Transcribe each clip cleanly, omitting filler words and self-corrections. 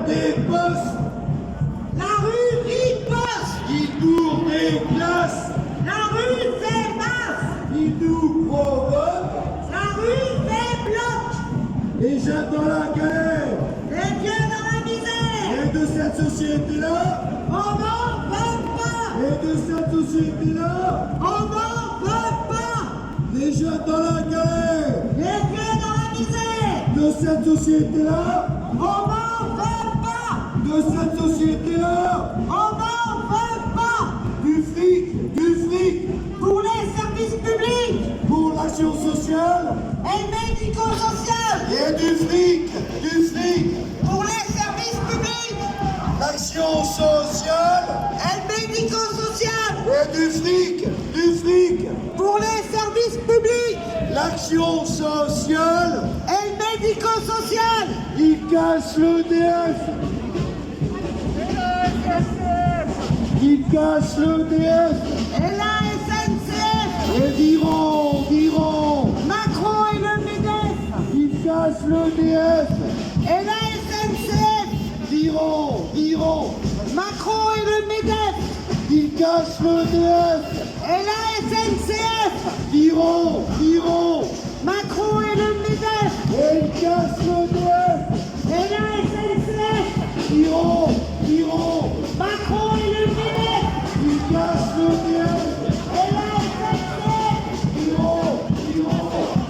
des postes. La rue riposte. Il bourre des classes. La rue fait masse. Il nous provoque. La rue fait bloc. Les jeunes dans la galère. Les vieux dans la misère. Et de cette société-là, On n'en veut pas. et de cette société-là, On n'en veut pas. les jeunes dans la galère. Les vieux dans la misère. De cette société-là, On n'en veut pas. de cette société-là, On n'en veut pas. du fric, Pour les services publics pour l'action sociale, et médico-sociaux. et du fric, Pour les services publics l'action sociale, et médico-sociaux. et du fric, Pour les services publics l'action sociale, et médico-sociaux. il casse l'EDF, il casse l'EDF, Et la SNCF. et diront, Macron et le MEDEF. il casse l'EDF, Et la SNCF. diront, Macron et le MEDEF. il casse l'EDF, Et la SNCF. diront, Macron et le MEDEF. et il casse l'EDF, Et la SNCF. diront, Macron et le MEDEF. il casse l'EDF, Et la SNCF. diront,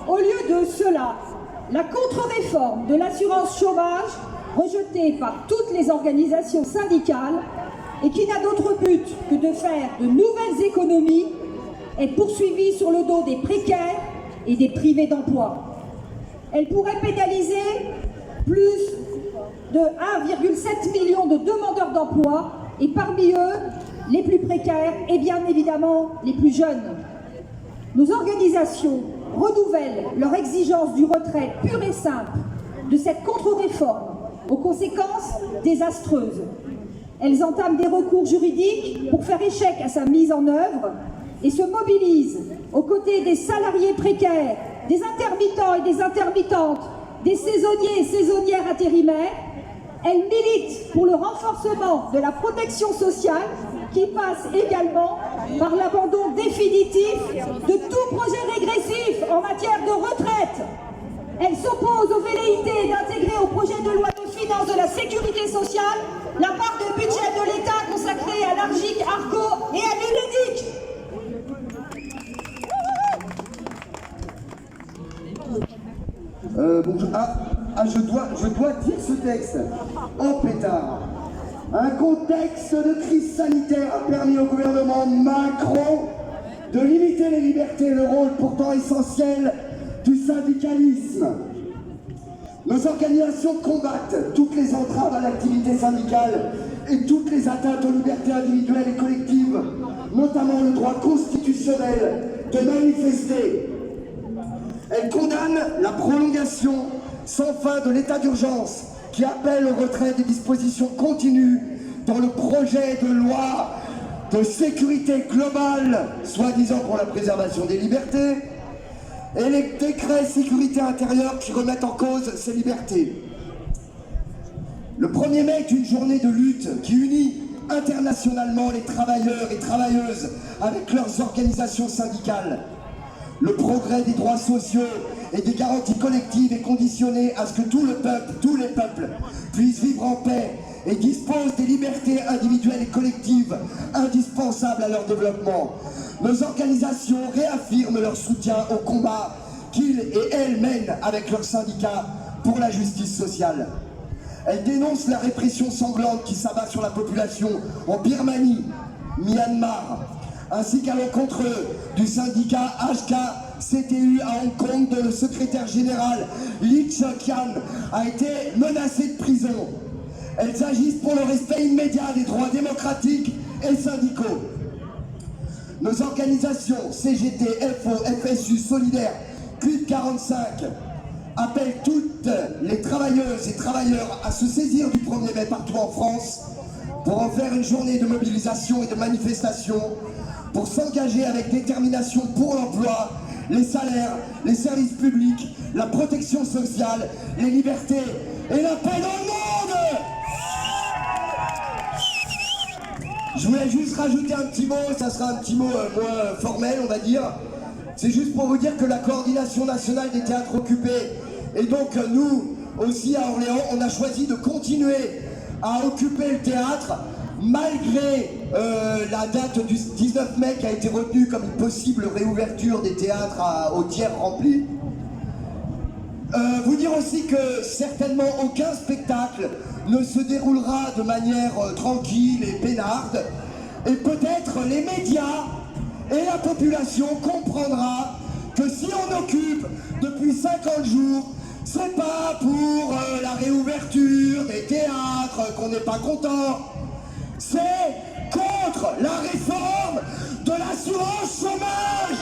Au lieu de cela, la contre-réforme de l'assurance chômage, rejetée par toutes les organisations syndicales et qui n'a d'autre but que de faire de nouvelles économies, est poursuivie sur le dos des précaires et des privés d'emploi. Elle pourrait pénaliser plus de 1,7 million de demandeurs d'emploi et parmi eux, les plus précaires et bien évidemment les plus jeunes. Nos organisations renouvellent leur exigence du retrait pur et simple de cette contre-réforme aux conséquences désastreuses. Elles entament des recours juridiques pour faire échec à sa mise en œuvre et se mobilisent aux côtés des salariés précaires, des intermittents et des intermittentes, des saisonniers et saisonnières intérimaires. Elles militent pour le renforcement de la protection sociale qui passe également par l'abandon définitif de tout projet régressif en matière de retraite. Elle s'oppose aux velléités d'intégrer au projet de loi de finances de la sécurité sociale la part de budget de l'État consacrée à l'Argic, Arco et à l'UNEDIC. Je dois dire ce texte en pétard. Un contexte de crise sanitaire a permis au gouvernement Macron de limiter les libertés et le rôle pourtant essentiel du syndicalisme. Nos organisations combattent toutes les entraves à l'activité syndicale et toutes les atteintes aux libertés individuelles et collectives, notamment le droit constitutionnel de manifester. Elles condamnent la prolongation sans fin de l'état d'urgence qui appelle au retrait des dispositions continues dans le projet de loi de sécurité globale, soi-disant pour la préservation des libertés, et les décrets sécurité intérieure qui remettent en cause ces libertés. Le 1er mai est une journée de lutte qui unit internationalement les travailleurs et travailleuses avec leurs organisations syndicales. Le progrès des droits sociaux et des garanties collectives est conditionné à ce que tout le peuple, tous les peuples, puissent vivre en paix et disposent des libertés individuelles et collectives indispensables à leur développement. Nos organisations réaffirment leur soutien au combat qu'ils et elles mènent avec leurs syndicats pour la justice sociale. Elles dénoncent la répression sanglante qui s'abat sur la population en Birmanie, Myanmar, ainsi qu'à l'encontre du syndicat HK-CTU à Hong Kong, dont le secrétaire général Lee Cheuk-yan a été menacé de prison. Elles agissent pour le respect immédiat des droits démocratiques et syndicaux. Nos organisations CGT, FO, FSU, Solidaire, CUT 45 appellent toutes les travailleuses et travailleurs à se saisir du 1er mai partout en France pour en faire une journée de mobilisation et de manifestation, pour s'engager avec détermination pour l'emploi, les salaires, les services publics, la protection sociale, les libertés et la paix dans le monde. Je voulais juste rajouter un petit mot, ça sera un petit mot moins formel on va dire. C'est juste pour vous dire que la coordination nationale des théâtres occupés, et donc nous aussi à Orléans, on a choisi de continuer à occuper le théâtre malgré la date du 19 mai qui a été retenue comme une possible réouverture des théâtres au tiers rempli. Vous dire aussi que certainement aucun spectacle ne se déroulera de manière tranquille et peinarde, et peut-être les médias et la population comprendra que si on occupe depuis 50 jours, c'est pas pour la réouverture des théâtres qu'on n'est pas content, c'est contre la réforme de l'assurance chômage.